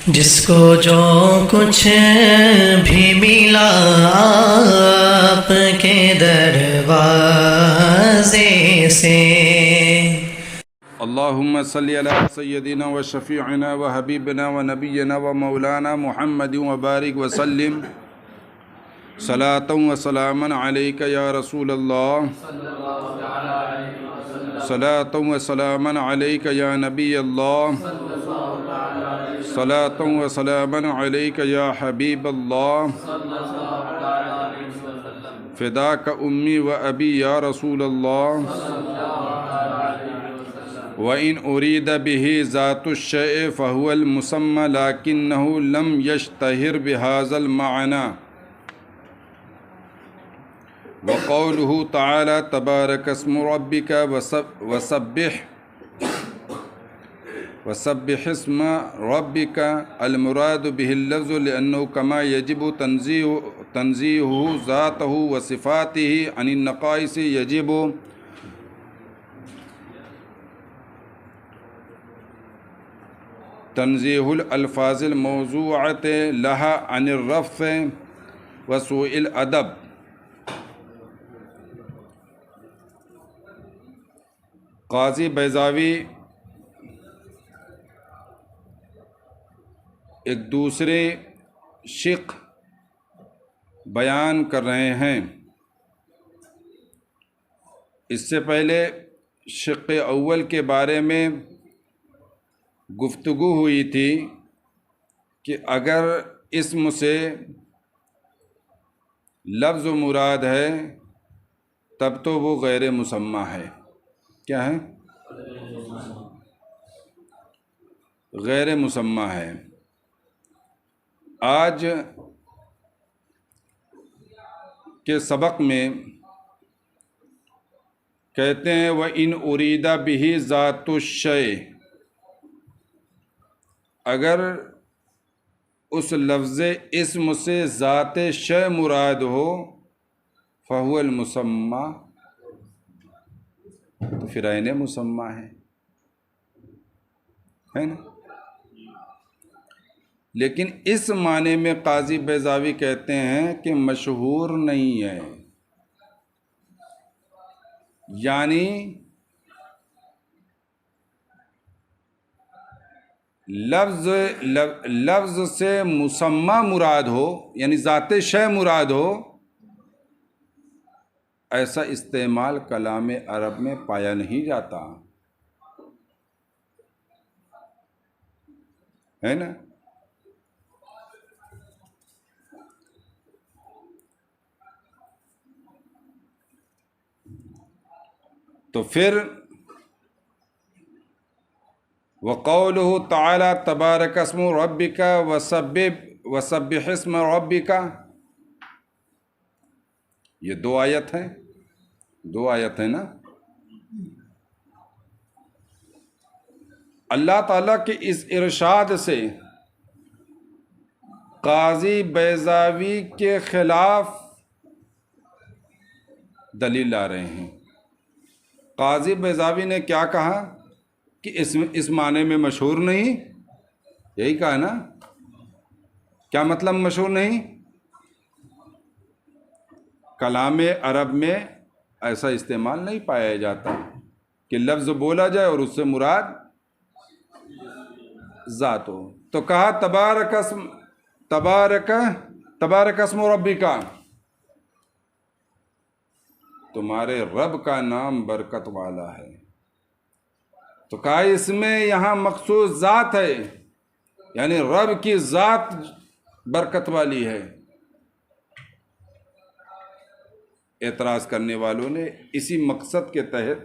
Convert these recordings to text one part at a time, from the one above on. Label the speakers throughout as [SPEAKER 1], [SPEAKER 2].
[SPEAKER 1] جس کو جو کچھ بھی ملا آپ کے دروازے سے،
[SPEAKER 2] اللہم صلی علی سیدنا و شفیعنا و حبیبنا و نبینا و مولانا محمد و بارک وسلم صلاۃ و سلاما علیک یا رسول اللہ، صلاۃ و سلاما علیک یا نبی اللہ، صلاۃ و سلاما علیک یا حبیب اللہ، فداک امی و ابی یا رسول اللہ، وَإِنْ أُرِيدَ بِهِ ذَاتُ الشَّيْءِ فَهُوَ الْمُسَمَّى لَكِنَّهُ لَمْ يَشْتَهِرْ بِهَذَا الْمَعْنَى. وَقَوْلُهُ تَعَالَى تَبَارَكَ اسْمُ رَبِّكَ وَسَبِّحِ اسْمَ رَبِّكَ. المراد به اللفظ لأنه كما يجب تنزيهه ذاته وصفاته عن النقائص يجب تنزیہ الالفاظ الموضوعۃ لہا عن الرفث وسوء الادب. قاضی بیضاوی ایک دوسرے شق بیان کر رہے ہیں. اس سے پہلے شق اول کے بارے میں گفتگو ہوئی تھی کہ اگر اسم سے لفظ مراد ہے تب تو وہ غیر مسمى ہے. کیا ہے؟ غیر مسمى ہے. آج کے سبق میں کہتے ہیں وَإِنْ أُرِيدَ بِهِ ذَاتُ الشَّيْءِ، اگر اس لفظ اسم سے ذات شے مراد ہو فَهُوَ الْمُسَمَّى، تو پھر عین مسمى ہے نا. لیکن اس معنی میں قاضی بیضاوی کہتے ہیں کہ مشہور نہیں ہے، یعنی لفظ سے مسمى مراد ہو، یعنی ذات شے مراد ہو، ایسا استعمال کلام عرب میں پایا نہیں جاتا ہے نا. تو پھر وقوله تعالی تبارک اسم ربک وسبح اسم ربک، یہ دو آیت ہیں نا. اللہ تعالیٰ کے اس ارشاد سے قاضی بیضاوی کے خلاف دلیل لا رہے ہیں. قاضی بیضاوی نے کیا کہا کہ اس معنی میں مشہور نہیں، یہی کہا نا. کیا مطلب مشہور نہیں؟ کلام عرب میں ایسا استعمال نہیں پایا جاتا کہ لفظ بولا جائے اور اس سے مراد ذات ہو. تو کہا تبارک اسم ربک، تمہارے رب کا نام برکت والا ہے. تو کہا اس میں یہاں مخصوص ذات ہے، یعنی رب کی ذات برکت والی ہے. اعتراض کرنے والوں نے اسی مقصد کے تحت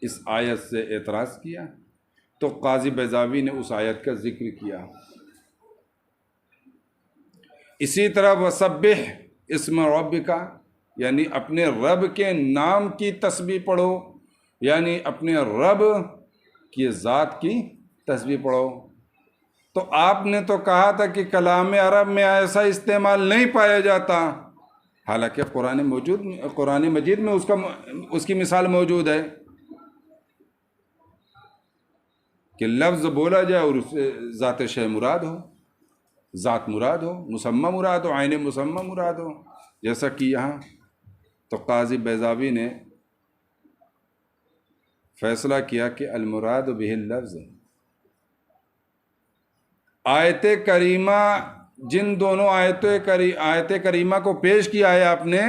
[SPEAKER 2] اس آیت سے اعتراض کیا، تو قاضی بیضاوی نے اس آیت کا ذکر کیا. اسی طرح وسبح اسم ربک، یعنی اپنے رب کے نام کی تسبیح پڑھو، یعنی اپنے رب کی ذات کی تسبیح پڑھو. تو آپ نے تو کہا تھا کہ کلام عرب میں ایسا استعمال نہیں پایا جاتا، حالانکہ قرآن مجید میں اس کی مثال موجود ہے. کہ لفظ بولا جائے اور اس سے ذات شے مراد ہو، ذات مراد ہو، مسمى مراد ہو، عین مسمى مراد ہو، جیسا کہ یہاں تو قاضی بیضاوی نے فیصلہ کیا کہ المراد بہ اللفظ۔ آیت کریمہ، جن دونوں آیت کریمہ کو پیش کیا ہے آپ نے،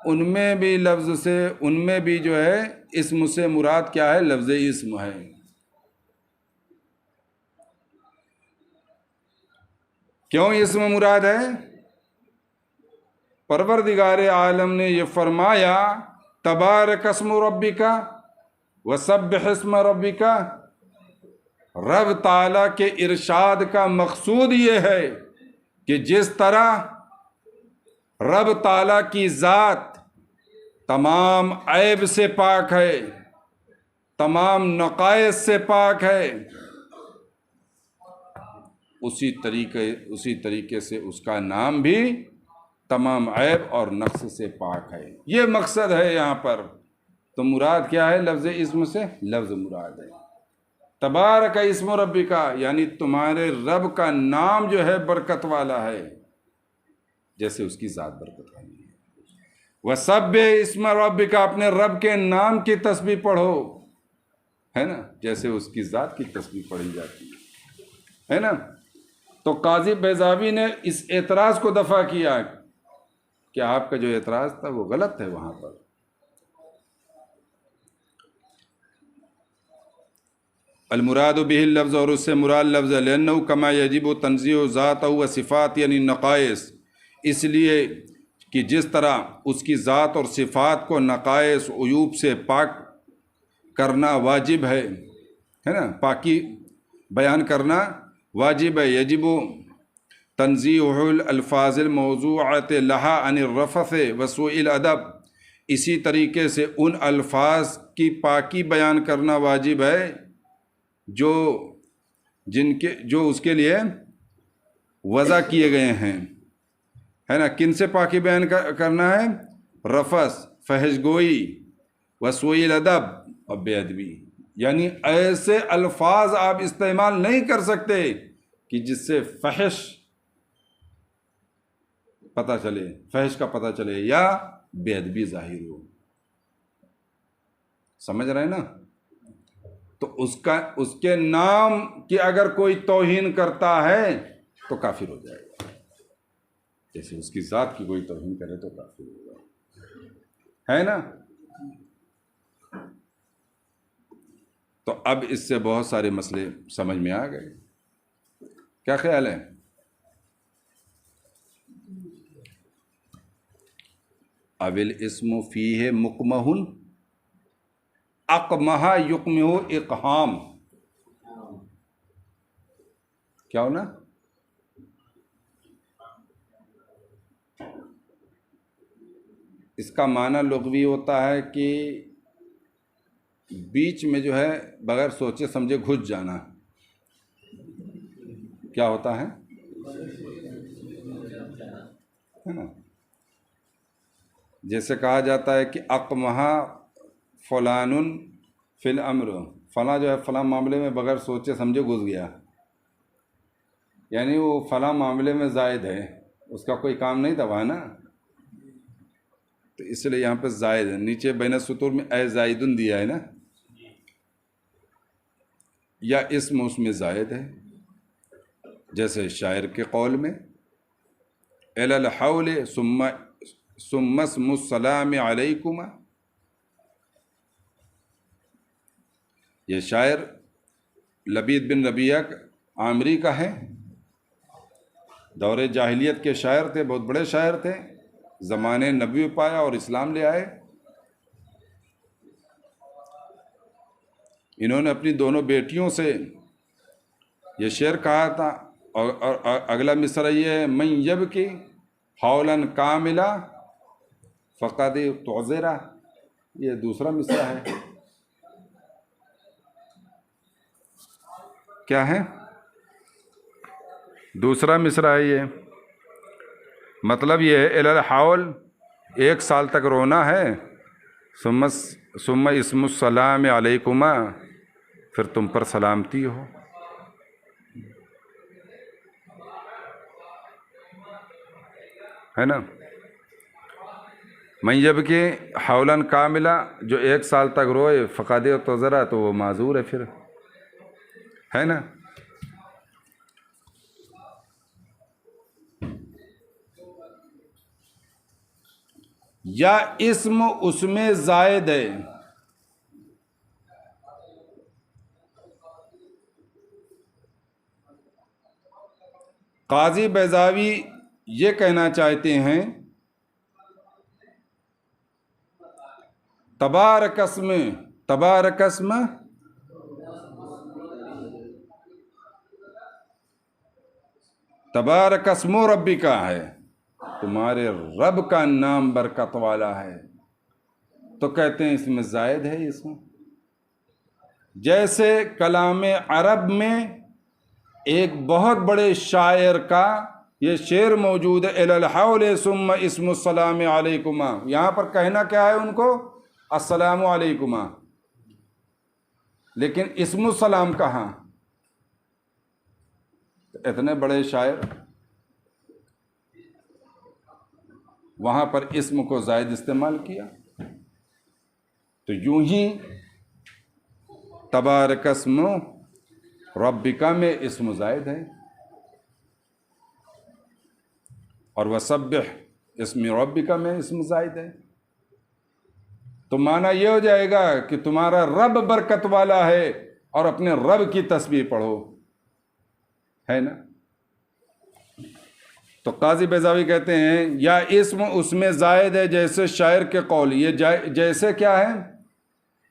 [SPEAKER 2] ان میں بھی لفظ سے، ان میں بھی جو ہے اسم سے مراد کیا ہے؟ لفظ اسم ہے۔ کیوں اسم مراد ہے؟ پروردگار عالم نے یہ فرمایا تبارک اسم ربک وسبح اسم ربک۔ رب تعالیٰ کے ارشاد کا مقصود یہ ہے کہ جس طرح رب تعالیٰ کی ذات تمام عیب سے پاک ہے، تمام نقائص سے پاک ہے، اسی طریقے سے اس کا نام بھی تمام عیب اور نقص سے پاک ہے۔ یہ مقصد ہے یہاں پر۔ تو مراد کیا ہے لفظ اسم سے؟ لفظ مراد ہے۔ تبارک اسم ربک، یعنی تمہارے رب کا نام جو ہے برکت والا ہے، جیسے اس کی ذات برکت والی ہے۔ وسبح اسم ربک، اپنے رب کے نام کی تسبیح پڑھو، ہے نا، جیسے اس کی ذات کی تسبیح پڑھی جاتی ہے نا۔ تو قاضی بیضاوی نے اس اعتراض کو دفع کیا کہ آپ کا جو اعتراض تھا وہ غلط ہے وہاں پر۔ المراد به اللفظ، اور اس سے مراد لفظ، لأنه كما يجب تنزیہ ذاتہ و صفات، یعنی نقائص، اس لیے کہ جس طرح اس کی ذات اور صفات کو نقائص عیوب سے پاک کرنا واجب ہے نا، پاکی بیان کرنا واجب ہے۔ یجب تنزیہ الالفاظ الموضوعۃ لها عن الرفث وسوء الادب، اسی طریقے سے ان الفاظ کی پاکی بیان کرنا واجب ہے جو اس کے لیے وضع کیے گئے ہیں، ہے نا۔ کن سے پاکی بیان کرنا ہے؟ رفث، فحش گوئی، وسوء الادب، اور بے ادبی، یعنی ایسے الفاظ آپ استعمال نہیں کر سکتے کہ جس سے فحش پتہ چلے، فحش کا پتہ چلے یا بے ادبی ظاہر ہو۔ سمجھ رہے ہیں نا؟ تو اس کے نام کی اگر کوئی توہین کرتا ہے تو کافر ہو جائے گا، جیسے اس کی ذات کی کوئی توہین کرے تو کافر ہوگا، ہے نا۔ تو اب اس سے بہت سارے مسئلے سمجھ میں آ گئے، کیا خیال ہے؟ اول اسم فیہ مقمہ اقمہ یقمہ اقہام، کیا ہونا؟ اس کا معنی لغوی ہوتا ہے کہ بیچ میں جو ہے بغیر سوچے سمجھے گھس جانا۔ کیا ہوتا ہے نا؟ جیسے کہا جاتا ہے کہ اقمہ فلان فی الامر، فلاں جو ہے فلاں معاملے میں بغیر سوچے سمجھے گھس گیا، یعنی وہ فلاں معاملے میں زائد ہے، اس کا کوئی کام نہیں دبا نا، تو اس لیے یہاں پہ زائد ہے، نیچے بین السطور میں اے زائدن دیا ہے نا، یا اسم اس میں زائد ہے، جیسے شاعر کے قول میں الی الحول ثم اسم السلام علیکم۔ یہ شاعر لبید بن ربیعہ عامری کا ہے، دور جاہلیت کے شاعر تھے، بہت بڑے شاعر تھے، زمانے نبوی پایا اور اسلام لے آئے۔ انہوں نے اپنی دونوں بیٹیوں سے یہ شعر کہا تھا، اور اگلا مصرع یہ ہے من یبکی حولا کاملا فقد تعذرا، یہ دوسرا مصرع ہے۔ کیا ہے؟ دوسرا مصرع ہے یہ۔ مطلب یہ ہے الی الحول، 1 سال تک رونا ہے، ثم اسم السلام علیکما پھر تم پر سلامتی ہو. ہے نا. میں جب کہ حولاً کاملہ جو 1 سال تک روئے فقد تو ذرا تو وہ معذور ہے پھر. ہے نا. یا اسم اس میں زائد ہے. قاضی بیضاوی یہ کہنا چاہتے ہیں تبارک اسم ربی کا ہے، تمہارے رب کا نام برکت والا ہے. تو کہتے ہیں اس میں زائد ہے. اس میں جیسے کلام عرب میں ایک بہت بڑے شاعر کا یہ شعر موجود ہے، الی الحول ثم اسم السلام علیکما. یہاں پر کہنا کیا ہے ان کو؟ السلام علیکما. لیکن اسم السلام کہاں؟ اتنے بڑے شاعر وہاں پر اسم کو زائد استعمال کیا. تو یوں ہی تبارک اسم ربک میں اسم زائد ہے، اور وسبح اسم ربک میں اسم زائد ہے. تو معنی یہ ہو جائے گا کہ تمہارا رب برکت والا ہے اور اپنے رب کی تسبیح پڑھو. ہے نا. تو قاضی بیضاوی کہتے ہیں یا اسم اس میں زائد ہے جیسے شاعر کے قول. یہ جیسے کیا ہے؟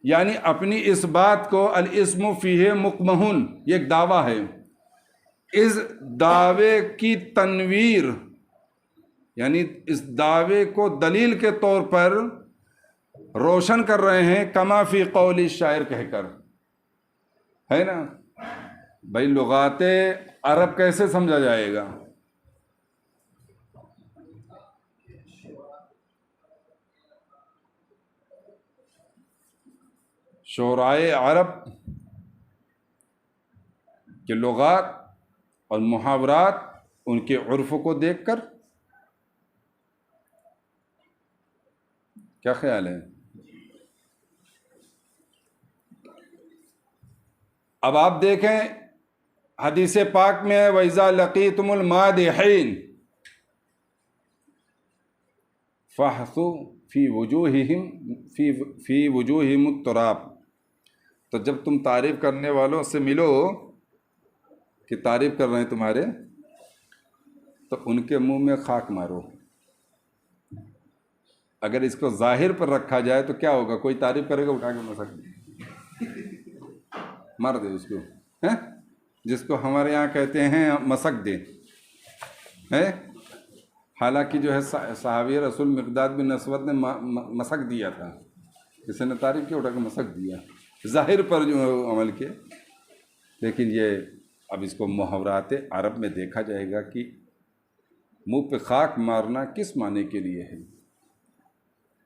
[SPEAKER 2] یعنی اپنی اس بات کو الاسم فیہ مقمحن، یہ ایک دعویٰ ہے، اس دعوے کی تنویر یعنی اس دعوے کو دلیل کے طور پر روشن کر رہے ہیں کما فی قول شاعر کہہ کر. ہے نا. بھائی لغات عرب کیسے سمجھا جائے گا؟ شعرائے عرب کے لغات اور محاورات، ان کے عرف کو دیکھ کر کیا خیال ہے؟ اب آپ دیکھیں حدیث پاک میں ہے وَإِذَا لَقِيتُمُ الْمَادِحِينَ فَاحْثُوا فِي وُجُوهِهِمُ التُّرَابَ. تو جب تم تعریف کرنے والوں سے ملو کہ تعریف کر رہے ہیں تمہارے، تو ان کے منہ میں خاک مارو. اگر اس کو ظاہر پر رکھا جائے تو کیا ہوگا؟ کوئی تعریف کرے گا اٹھا کے مار دے اس کو، جس کو ہمارے یہاں کہتے ہیں مسک دے. حالانکہ جو ہے صحابی رسول مقداد بن اسود نے مسک دیا تھا، کسی نے تعریف کیا اٹھا کے مسک دیا، ظاہر پر جو عمل کیا. لیکن یہ اب اس کو محاورات عرب میں دیکھا جائے گا کہ منہ پہ خاک مارنا کس معنی کے لیے ہے؟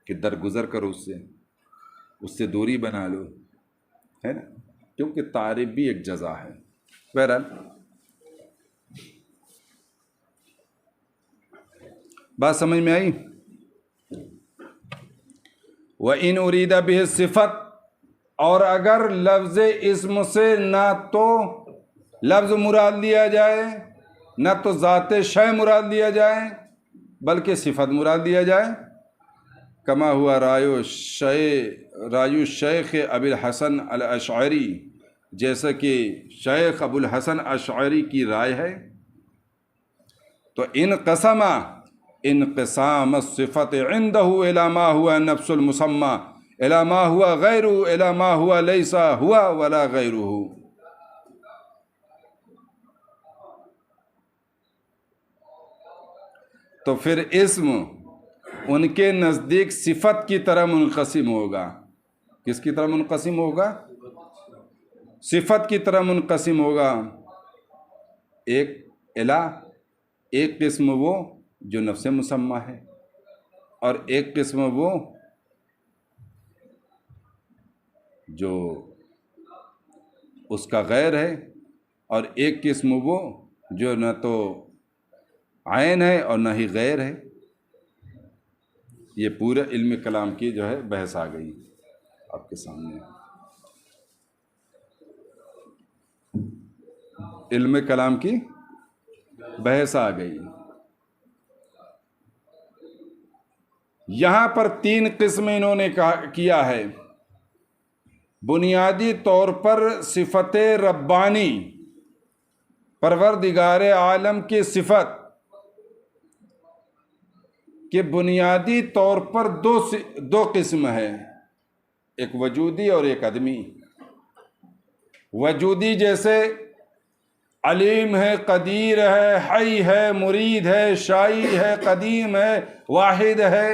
[SPEAKER 2] کہ درگزر کرو اس سے دوری بنا لو. ہے نا. کیونکہ تعریف بھی ایک جزا ہے. بہرحال بات سمجھ میں آئی؟ وَإِنْ أُرِيدَ بِهِ الصِّفَةُ، اور اگر لفظ اسم سے نہ تو لفظ مراد لیا جائے، نہ تو ذات شے مراد لیا جائے، بلکہ صفت مراد لیا جائے، کما ہوا رایو شیخ ابی الحسن الاشعری، جیسا کہ شیخ ابو الحسن اشعری کی رائے ہے. تو انقسم انقسام الصفت عنده الى ما هو نفس المسمى الى ما هو غیره الى ما هو ليس هو ولا غیره. تو پھر اسم ان کے نزدیک صفت کی طرح منقسم ہوگا. کس کی طرح منقسم ہوگا؟ صفت کی طرح منقسم ہوگا. ایک الہ، ایک قسم وہ جو نفس مسمہ ہے، اور ایک قسم وہ جو اس کا غیر ہے، اور ایک قسم وہ جو نہ تو عین ہے اور نہ ہی غیر ہے۔ یہ پورا علم کلام کی جو ہے بحث آ گئی آپ کے سامنے۔ علم کلام کی بحث آ گئی۔ یہاں پر 3 قسم انہوں نے کیا ہے۔ بنیادی طور پر صفت ربانی، پروردگار عالم کی صفت کہ بنیادی طور پر دو قسم ہے، ایک وجودی اور ایک عدمی۔ وجودی جیسے علیم ہے، قدیر ہے، حی ہے، مرید ہے، شائی ہے، قدیم ہے، واحد ہے،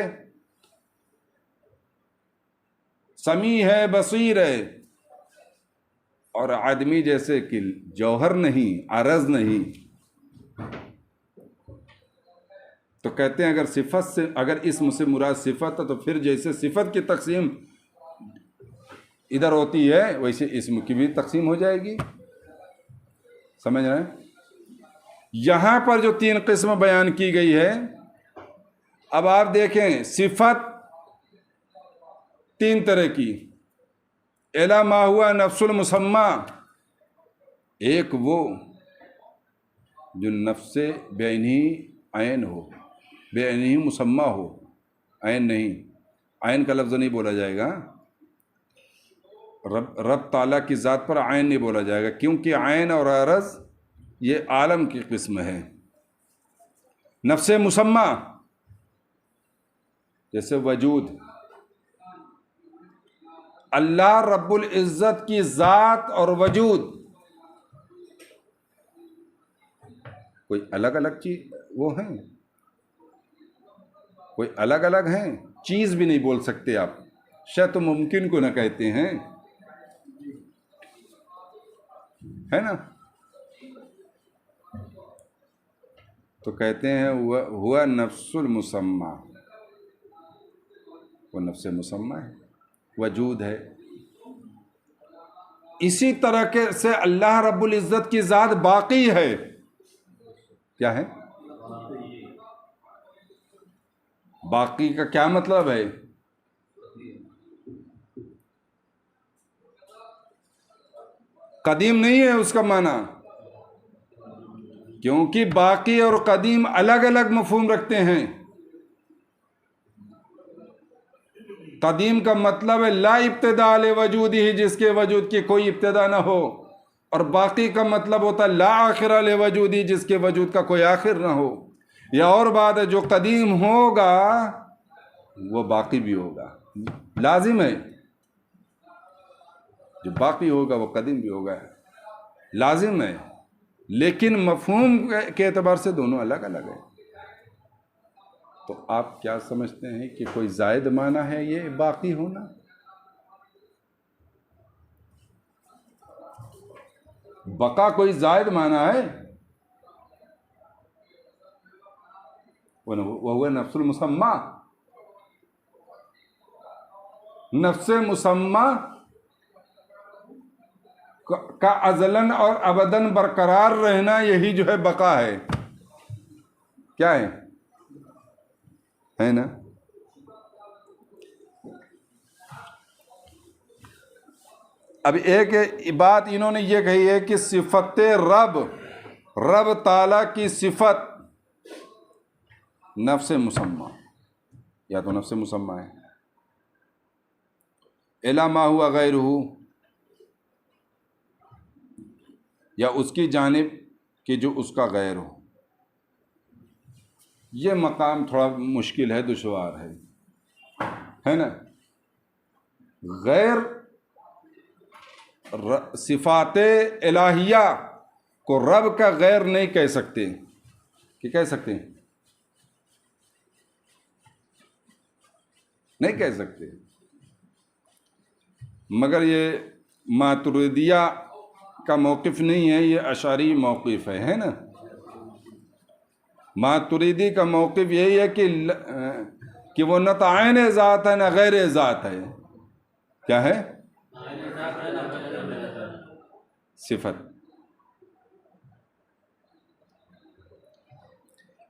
[SPEAKER 2] سمیع ہے، بصیر ہے۔ اور آدمی جیسے کہ جوہر نہیں، عرض نہیں۔ تو کہتے ہیں اگر صفت سے، اگر اسم سے مراد صفت ہے تو پھر جیسے صفت کی تقسیم ادھر ہوتی ہے ویسے اسم کی بھی تقسیم ہو جائے گی۔ سمجھ رہے ہیں؟ یہاں پر جو 3 قسم بیان کی گئی ہے، اب آپ دیکھیں صفت 3 طرح کی۔ الا ما ہوا نفس المسمى، ایک وہ جو نفس بے عینی عین ہو، بے عینی مسمى ہو، عین نہیں، عین کا لفظ نہیں بولا جائے گا، رب تعالیٰ کی ذات پر عین نہیں بولا جائے گا، کیونکہ عین اور عرض یہ عالم کی قسم ہے۔ نفس مسمى جیسے وجود، اللہ رب العزت کی ذات اور وجود کوئی الگ الگ چیز وہ ہیں، کوئی الگ الگ ہیں، چیز بھی نہیں بول سکتے آپ، شاید تو ممکن کو نہ کہتے ہیں، ہے نا؟ تو کہتے ہیں ہوا نفس المسمى، وہ نفس مسمى ہے، وجود ہے۔ اسی طرح سے اللہ رب العزت کی ذات باقی ہے۔ کیا ہے باقی کا کیا مطلب ہے؟ قدیم نہیں ہے اس کا معنی، کیونکہ باقی اور قدیم الگ الگ مفہوم رکھتے ہیں۔ قدیم کا مطلب ہے لا ابتداء لوجودہ، جس کے وجود کی کوئی ابتدا نہ ہو، اور باقی کا مطلب ہوتا ہے لا آخر لوجودہ، جس کے وجود کا کوئی آخر نہ ہو۔ یا اور بات ہے جو قدیم ہوگا وہ باقی بھی ہوگا، لازم ہے، جو باقی ہوگا وہ قدیم بھی ہوگا، لازم ہے، لیکن مفہوم کے اعتبار سے دونوں الگ الگ ہیں۔ تو آپ کیا سمجھتے ہیں کہ کوئی زائد معنی ہے یہ باقی ہونا؟ بقا کوئی زائد معنی ہے؟ وہ نفس المسمى، نفس مسمى کا ازلاً اور ابداً برقرار رہنا، یہی جو ہے بقا ہے۔ کیا ہے نا؟ اب ایک بات انہوں نے یہ کہی ہے کہ صفت رب تعالیٰ کی صفت نفس مسمى، یا تو نفس مسمى ہے، الا ما ہوا غیرہ، یا اس کی جانب کہ جو اس کا غیر ہو۔ یہ مقام تھوڑا مشکل ہے، دشوار ہے نا؟ غیر صفات الہیہ کو رب کا غیر نہیں کہہ سکتے، کہ کہہ سکتے ہیں؟ نہیں کہہ سکتے، مگر یہ ماتریدیہ کا موقف نہیں ہے، یہ اشعری موقف ہے نا؟ ماتریدی کا موقف یہی ہے کہ وہ نہ تو عین ذات ہے نہ غیر ذات ہے۔ کیا ہے؟ صفت.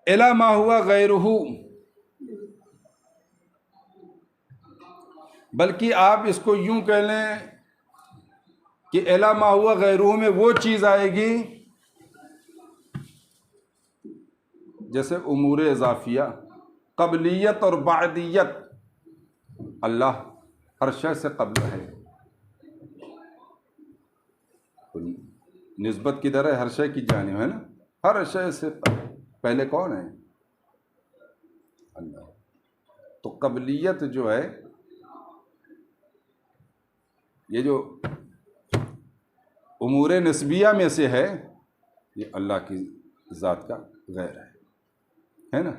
[SPEAKER 2] الا ما ہوا غیرہ، بلکہ آپ اس کو یوں کہہ لیں کہ الا ما ہوا غیرہ میں وہ چیز آئے گی جیسے امور اضافیہ، قبلیت اور بعدیت. اللہ ہر شے سے قبل ہے، نسبت کدھر ہے؟ ہر شے کی جانب ہے نا. ہر شے سے پہلے کون ہے؟ اللہ. تو قبلیت جو ہے، یہ جو امور نسبیہ میں سے ہے، یہ اللہ کی ذات کا غیر ہے نا.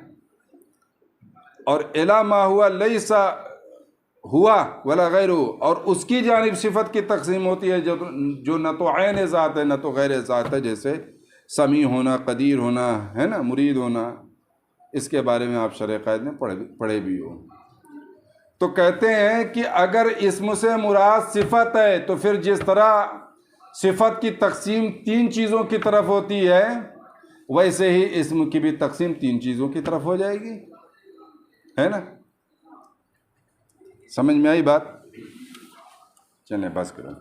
[SPEAKER 2] اور الا ما ہوا لیسا ہوا ولا غیرہ، اور اس کی جانب صفت کی تقسیم ہوتی ہے جو نہ تو عین ذات ہے نہ تو غیر ذات ہے، جیسے سمیع ہونا، قدیر ہونا ہے نا، مرید ہونا. اس کے بارے میں آپ شرح قائد میں پڑھے بھی ہو. تو کہتے ہیں کہ اگر اسم سے مراد صفت ہے تو پھر جس طرح صفت کی تقسیم 3 چیزوں کی طرف ہوتی ہے، ویسے ہی اسم کی بھی تقسیم 3 چیزوں کی طرف ہو جائے گی، ہے نا. سمجھ میں آئی بات؟ چلیں بس کرو.